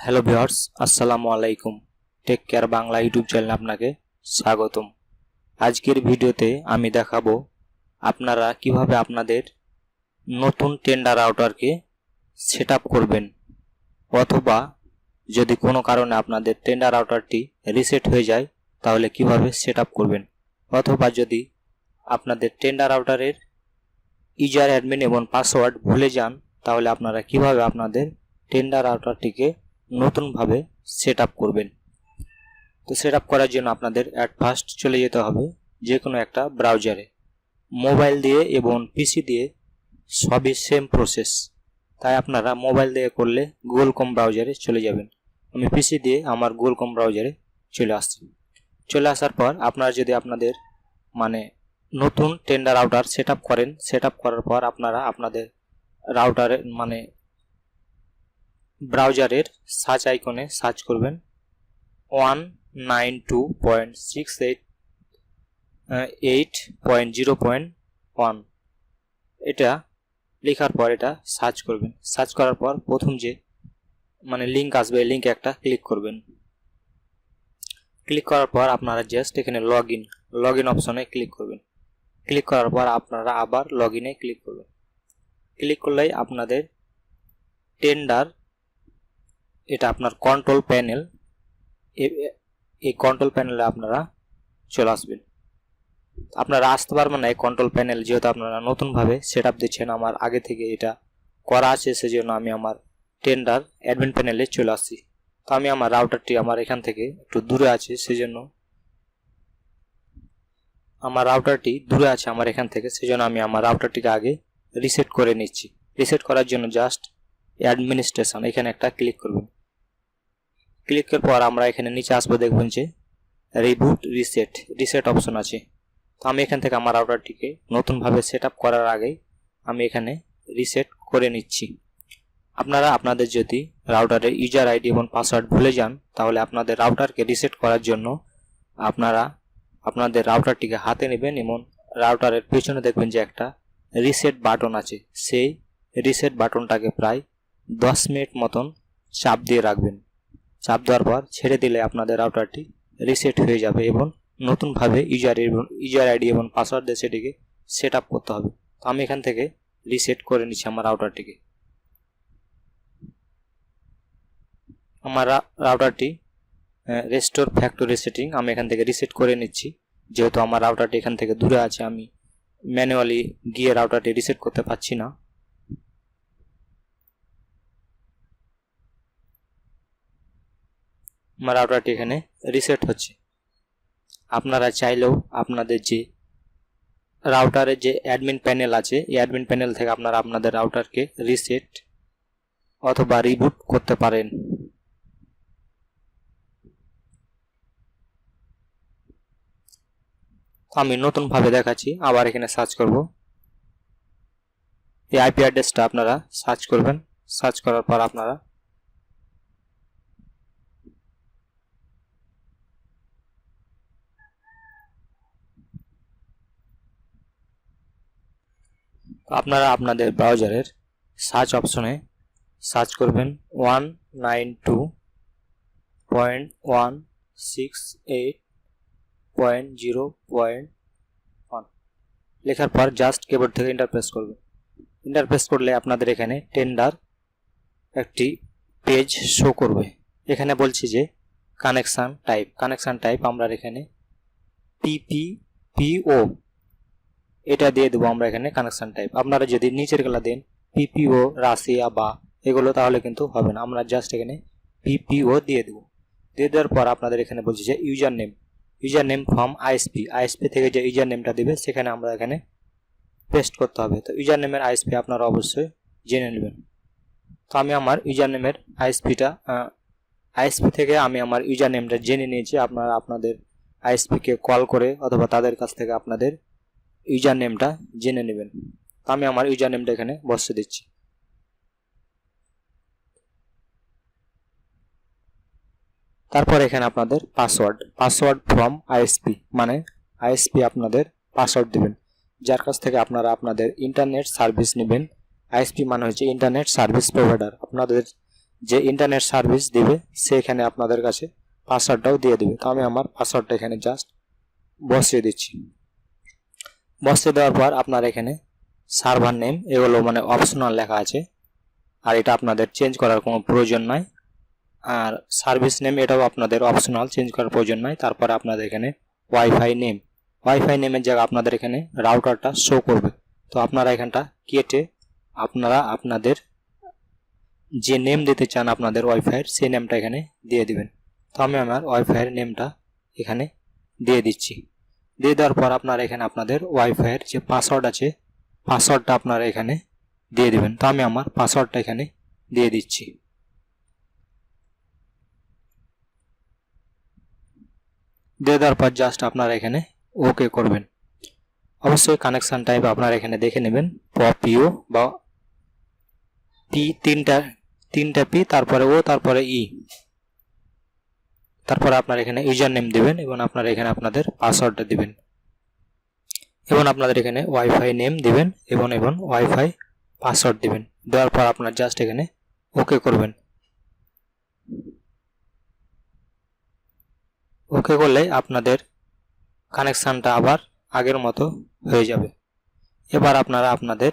Hello viewers, আসসালামু আলাইকুম। Take care Bangla YouTube চ্যানেলে আপনাকে স্বাগতম। আজকের ভিডিওতে আমি দেখাবো আপনারা কিভাবে আপনাদের নতুন টেন্ডার রাউটারকে সেটআপ করবেন, অথবা যদি কোনো কারণে আপনাদের টেন্ডার রাউটারটি রিসেট হয়ে যায় তাহলে কিভাবে সেটআপ করবেন, অথবা যদি আপনাদের টেন্ডার রাউটারের ইউজার অ্যাডমিন এবং পাসওয়ার্ড ভুলে যান তাহলে আপনারা কিভাবে আপনাদের টেন্ডার রাউটারটিকে নতুনভাবে সেটআপ করবেন। তো সেটআপ করার জন্য আপনাদের অ্যাট ফার্স্ট চলে যেতে হবে যে কোনো একটা ব্রাউজারে। মোবাইল দিয়ে এবং পিসি দিয়ে সবই সেম প্রসেস, তাই আপনারা মোবাইল দিয়ে করলে গুগল ক্রোম ব্রাউজারে চলে যাবেন। আমি পিসি দিয়ে আমার গুগল ক্রোম ব্রাউজারে চলে আসার পর আপনারা যদি আপনাদের নতুন টেন্ডার রাউটার সেটআপ করেন, সেটআপ করার পর আপনারা আপনাদের রাউটারের ব্রাউজারের সার্চ আইকনে সার্চ করবেন 192.6.8.0.1। এটা লেখার পর এটা সার্চ করবেন। সার্চ করার পর প্রথম যে লিঙ্ক আসবে, লিঙ্কে একটা ক্লিক করবেন। ক্লিক করার পর আপনারা জাস্ট এখানে লগ ইন অপশনে ক্লিক করবেন। ক্লিক করার পর আপনারা আবার লগ ইনে ক্লিক করবেন। ক্লিক করলেই আপনাদের টেন্ডার, এটা আপনার কন্ট্রোল প্যানেল, এই কন্ট্রোল প্যানেলে আপনারা চলে আসবেন। আপনারা আসতে পারবেন না এই কন্ট্রোল প্যানেল, যেহেতু আপনারা নতুনভাবে সেটআপ দিচ্ছেন। আমার আগে থেকে এটা করা আছে, সেজন্য আমি আমার টেন্ডার অ্যাডমিন প্যানেলে চলে আসছি। তো আমি আমার রাউটারটি আমার এখান থেকে একটু দূরে আছে, সেজন্য আমার রাউটারটিকে আগে রিসেট করে নিচ্ছি। রিসেট করার জন্য জাস্ট অ্যাডমিনিস্ট্রেশন এখানে একটা ক্লিক করবেন। ক্লিকের পর আমরা এখানে নিচে আসবো, দেখবেন যে রিবুট রিসেট অপশন আছে। তো আমি এখান থেকে আমার রাউটারটিকে নতুনভাবে সেটআপ করার আগেই আমি এখানে রিসেট করে নিচ্ছি। আপনারা আপনাদের যদি রাউটারের ইউজার আইডি এবং পাসওয়ার্ড ভুলে যান তাহলে আপনাদের রাউটারকে রিসেট করার জন্য আপনারা আপনাদের রাউটারটিকে হাতে নেবেন এবং রাউটারের পেছনে দেখবেন যে একটা রিসেট বাটন আছে। সেই রিসেট বাটনটাকে প্রায় 10 মিনিট মতন চাপ দিয়ে রাখবেন। চাপ দেওয়ার পর ছেড়ে দিলে আপনাদের রাউটারটি রিসেট হয়ে যাবে এবং নতুনভাবে ইউজার আইডি এবং পাসওয়ার্ড দিয়ে সেটিকে সেট আপ করতে হবে। তো আমি এখান থেকে রিসেট করে নিচ্ছি আমার রাউটারটিকে। আমার রাউটারটি রেস্টোর ফ্যাক্টরি সেটিং আমি এখান থেকে রিসেট করে নিচ্ছি। যেহেতু আমার রাউটারটি এখান থেকে দূরে আছে, আমি ম্যানুয়ালি গিয়ে রাউটারটি রিসেট করতে পারছি না। আমার রাউটারটি এখানে রিসেট হচ্ছে। আপনারা চাইলেও আপনাদের যে রাউটারের যে অ্যাডমিন প্যানেল আছে, এই অ্যাডমিন প্যানেল থেকে আপনারা আপনাদের রাউটারকে রিসেট অথবা রিবুট করতে পারেন। আমি নতুনভাবে দেখাচ্ছি। আবার এখানে সার্চ করব, এই আইপি অ্যাড্রেসটা আপনারা সার্চ করবেন। সার্চ করার পর আপনারা আপনাদের ব্রাউজারের সার্চ অপশনে সার্চ করবেন 192.168.0.1 লেখার পর জাস্ট কিবোর্ড থেকে এন্টার প্রেস করবেন। এন্টার প্রেস করলে আপনাদের এখানে টেন্ডার একটি পেজ শো করবে। এখানে বলছি যে কানেকশন টাইপ আমরা এখানে পিপিও এটা দিয়ে দেবো আমরা এখানে কানেকশন টাইপ। আপনারা যদি নিচের গলা দেন পিপিও রাশিয়া বা এগুলো তাহলে কিন্তু হবে না। আমরা জাস্ট এখানে পিপিও দিয়ে দেবো। দিয়ে দেওয়ার পর আপনাদের এখানে বলছি যে ইউজার নেম ফ্রম আইএসপি থেকে যে ইউজার নেমটা দেবে সেখানে আমরা এখানে পেস্ট করতে হবে। তো ইউজার নেমের আইএসপি আপনারা অবশ্যই জেনে নেবেন। তো আমি আমার ইউজার নেমের আইএসপি থেকে আমি আমার ইউজার নেমটা জেনে নিয়েছি। আপনারা আপনাদের আইএসপিকে কল করে অথবা তাদের কাছ থেকে আপনাদের ইউজার নেমটা জেনে নেবেন। তো আমি আমার ইউজার নেমটা এখানে বসিয়ে দিচ্ছি। তারপর এখানে আপনাদের পাসওয়ার্ড ফ্রম আইএসপি, আইএসপি আপনাদের পাসওয়ার্ড দিবেন যার কাছ থেকে আপনারা আপনাদের ইন্টারনেট সার্ভিস নেবেন। আইএসপি হচ্ছে ইন্টারনেট সার্ভিস প্রোভাইডার। আপনাদের যে ইন্টারনেট সার্ভিস দিবে সেখানে আপনাদের কাছে পাসওয়ার্ডটাও দিয়ে দেবে। তো আমি আমার পাসওয়ার্ডটা এখানে জাস্ট বসিয়ে দিচ্ছি। বসিয়ে দেওয়ার পর আপনার এখানে সার্ভার নেম এগুলো মানে অপশনাল লেখা আছে, আর এটা আপনাদের চেঞ্জ করার কোনো প্রয়োজন নাই। আর সার্ভিস নেম এটাও আপনাদের অপশনাল, চেঞ্জ করার প্রয়োজন নাই। তারপরে আপনাদের এখানে ওয়াইফাই নেমের জায়গায় আপনাদের এখানে রাউটারটা শো করবে। তো আপনারা এখানটা কেটে আপনারা আপনাদের যে নেম দিতে চান আপনাদের ওয়াইফাইয়ের সেই নেমটা এখানে দিয়ে দিবেন। তো আমি আমার ওয়াইফাইয়ের নেমটা এখানে দিয়ে দিচ্ছি। দিয়ে দেওয়ার পর আপনারা এখানে আপনাদের ওয়াইফাইয়ের যে পাসওয়ার্ড আছে পাসওয়ার্ডটা আপনারা এখানে দিয়ে দিবেন। তো আমি আমার পাসওয়ার্ডটা এখানে দিয়ে দিচ্ছি। দিয়ে দেওয়ার পর জাস্ট আপনারা এখানে ওকে করবেন। অবশ্যই কানেকশন টাইপ আপনারা এখানে দেখে নেবেন, পিও বা পি, তিনটা পি, তারপরে ও, তারপরে ই। তারপরে আপনারা এখানে ইউজার নেম দিবেন এবং আপনারা এখানে আপনাদের পাসওয়ার্ডটা দিবেন এবং আপনাদের এখানে ওয়াইফাই নেম দিবেন এবং ওয়াইফাই পাসওয়ার্ড দিবেন। দেওয়ার পর আপনারা জাস্ট এখানে ওকে করবেন। ওকে করলে আপনাদের কানেকশানটা আবার আগের মতো হয়ে যাবে। এবার আপনারা আপনাদের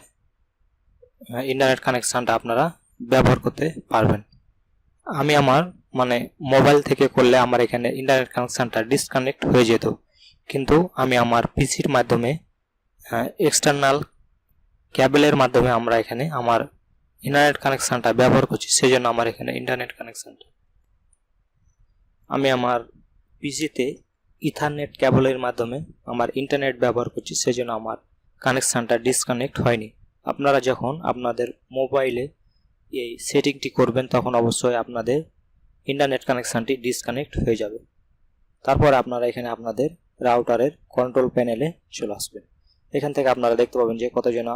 ইন্টারনেট কানেকশানটা আপনারা ব্যবহার করতে পারবেন। আমি আমার মানে মোবাইল থেকে করলে আমার এখানে ইন্টারনেট কানেকশানটা ডিসকানেক্ট হয়ে যেত, কিন্তু আমি আমার পিসির মাধ্যমে এক্সটার্নাল ক্যাবেলের মাধ্যমে আমরা এখানে আমার ইন্টারনেট কানেকশানটা ব্যবহার করছি। সেই জন্য আমার এখানে ইন্টারনেট কানেকশানটা আমি আমার পিসিতে ইথারনেট ক্যাবলের মাধ্যমে আমার ইন্টারনেট ব্যবহার করছি, সেই জন্য আমার কানেকশানটা ডিসকানেক্ট হয়নি। আপনারা যখন আপনাদের মোবাইলে এই সেটিংটি করবেন তখন অবশ্যই আপনাদের ইন্টারনেট কানেকশানটি ডিসকানেক্ট হয়ে যাবে। তারপর আপনারা এখানে আপনাদের রাউটারের কন্ট্রোল প্যানেলে চলে আসবেন। এখান থেকে আপনারা দেখতে পাবেন যে কতজনা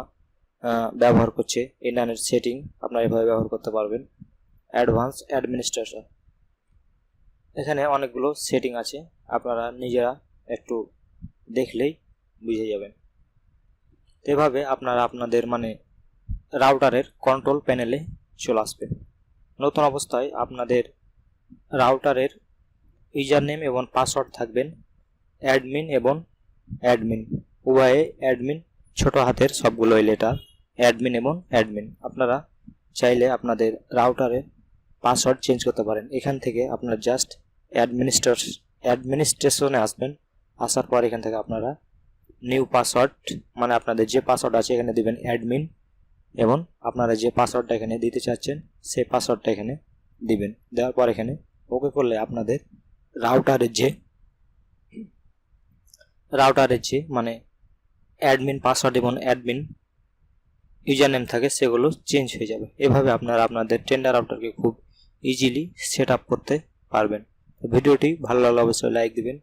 ব্যবহার করছে ইন্টারনেট সেটিং, আপনারা এভাবে ব্যবহার করতে পারবেন। অ্যাডভান্স অ্যাডমিনিস্ট্রেশন, এখানে অনেকগুলো সেটিং আছে, আপনারা নিজেরা একটু দেখলেই বুঝে যাবেন। এভাবে আপনারা আপনাদের মানে রাউটারের কন্ট্রোল প্যানেলে চলে আসবেন। নতুন অবস্থায় আপনাদের রাউটারের ইউজার নেম এবং পাসওয়ার্ড থাকবেন অ্যাডমিন এবং অ্যাডমিন উভয়ে, অ্যাডমিন ছোট হাতের সবগুলো লেটার, অ্যাডমিন এবং অ্যাডমিন। আপনারা চাইলে আপনাদের রাউটারের পাসওয়ার্ড চেঞ্জ করতে পারেন। এখান থেকে আপনারা জাস্ট অ্যাডমিনিস্ট্রেশনে আসবেন। আসার পর এখান থেকে আপনারা নিউ পাসওয়ার্ড মানে আপনাদের যে পাসওয়ার্ড আছে এখানে দিবেন অ্যাডমিন এবং আপনারা যে পাসওয়ার্ডটা এখানে দিতে চাচ্ছেন সেই পাসওয়ার্ডটা এখানে দিবেন। দেওয়ার পর এখানে ওকে করলে আপনাদের রাউটারের যে মানে অ্যাডমিন পাসওয়ার্ড এবং অ্যাডমিন ইউজার নেম থাকে সেগুলো চেঞ্জ হয়ে যাবে। এভাবে আপনারা আপনাদের টেন্ডার রাউটারকে খুব ইজিলি সেট আপ করতে পারবেন। ভিডিওটি ভালো লাগলে অবশ্যই লাইক দিবেন।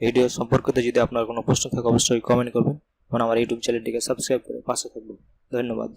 ভিডিও সম্পর্কিত যদি আপনার কোনো প্রশ্ন থাকে অবশ্যই কমেন্ট করবেন এবং আমার ইউটিউব চ্যানেলটিকে সাবস্ক্রাইব করে পাশে থাকবেন। ধন্যবাদ।